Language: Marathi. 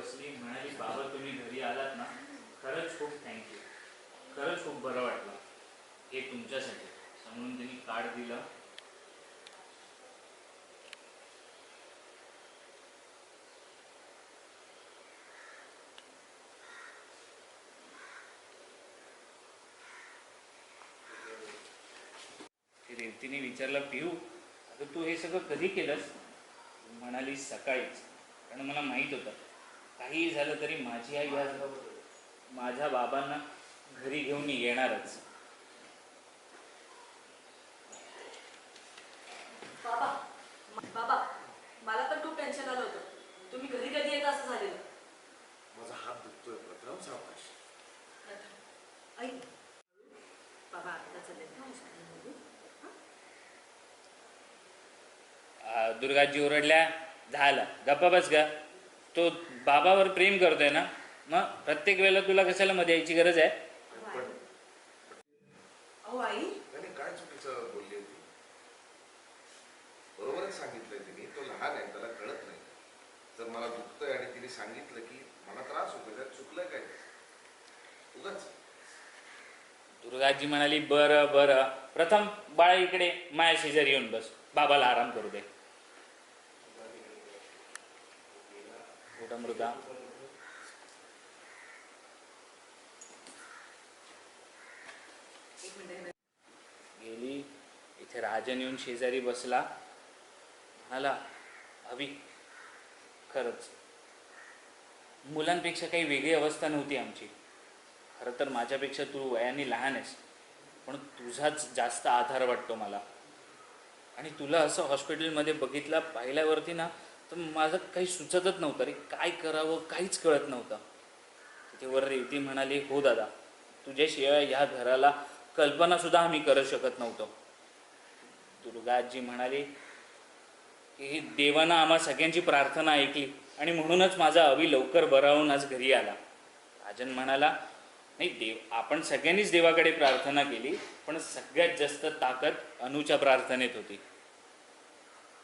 बसली, म्हणाली बाबा तुम्ही घरी आलात ना, खरंच खूप थँक्यू, खरंच खूप बरं वाटलं, हे तुमच्यासाठी. म्हणून त्यांनी कार्ड दिलं. रेवतीने विचारलं, पिऊ अगं तू हे सगळं कधी केलंस? म्हणाली सकाळीच, कारण मला माहीत होतं काहीही झालं तरी माझी आई या माझ्या बाबांना घरी घेऊन येणारच. बाबा बाबा मला पण खूप टेन्शन आलं होतं. तुम्ही घरी कधी येत असं झालेलं. माझा हात दुखतोय प्रथम सावकाश. ऐक बाबा आता चालेल दुर्गाजी ओरडल्या, झालं गप्पा बस ग. तो बाबावर प्रेम करतोय ना, मग प्रत्येक वेळेला तुला कशाला मध्ये यायची गरज आहे? अहो आई काय चुकीचं बोलली होती? बरोबरच सांगितलंय तिने, तो लहान आहे, त्याला कळत नाही. जर मला दुखतंय आणि तिने सांगितलं की मला त्रास होतोय, त्यात चुकलंय काय? उगाच. दुर्गाजी म्हणाली, बरं बरं प्रथम बाळा इकडे माया शेजारी येऊन बस, बाबाला आराम करू दे. मृदा गेली. इथे राजन येऊन शेजारी बसला, म्हणाला, हवी खरंच मुलांपेक्षा काही वेगळी अवस्था नव्हती आमची. खरं तर माझ्यापेक्षा तू वयाने लहान आहेस, पण तुझाच जास्त आधार वाटतो मला. आणि तुला असं हॉस्पिटलमध्ये बघितला पाहिल्यावरती ना, तर माझं काही सुचतच नव्हतं रे, काय करावं काहीच कळत नव्हतं. तिथे वर रेवती म्हणाली, हो दादा, तुझ्याशिवाय ह्या घराला कल्पनासुद्धा आम्ही करू शकत नव्हतो. दुर्गाजी म्हणाली की देवानं आम्हा सगळ्यांची प्रार्थना ऐकली आणि म्हणूनच माझा अवी लवकर बरा होऊन आज घरी आला. राजन म्हणाला, नाही देव, आपण सगळ्यांनीच देवाकडे प्रार्थना केली, पण सगळ्यात जास्त ताकद अनुच्या प्रार्थनेत होती.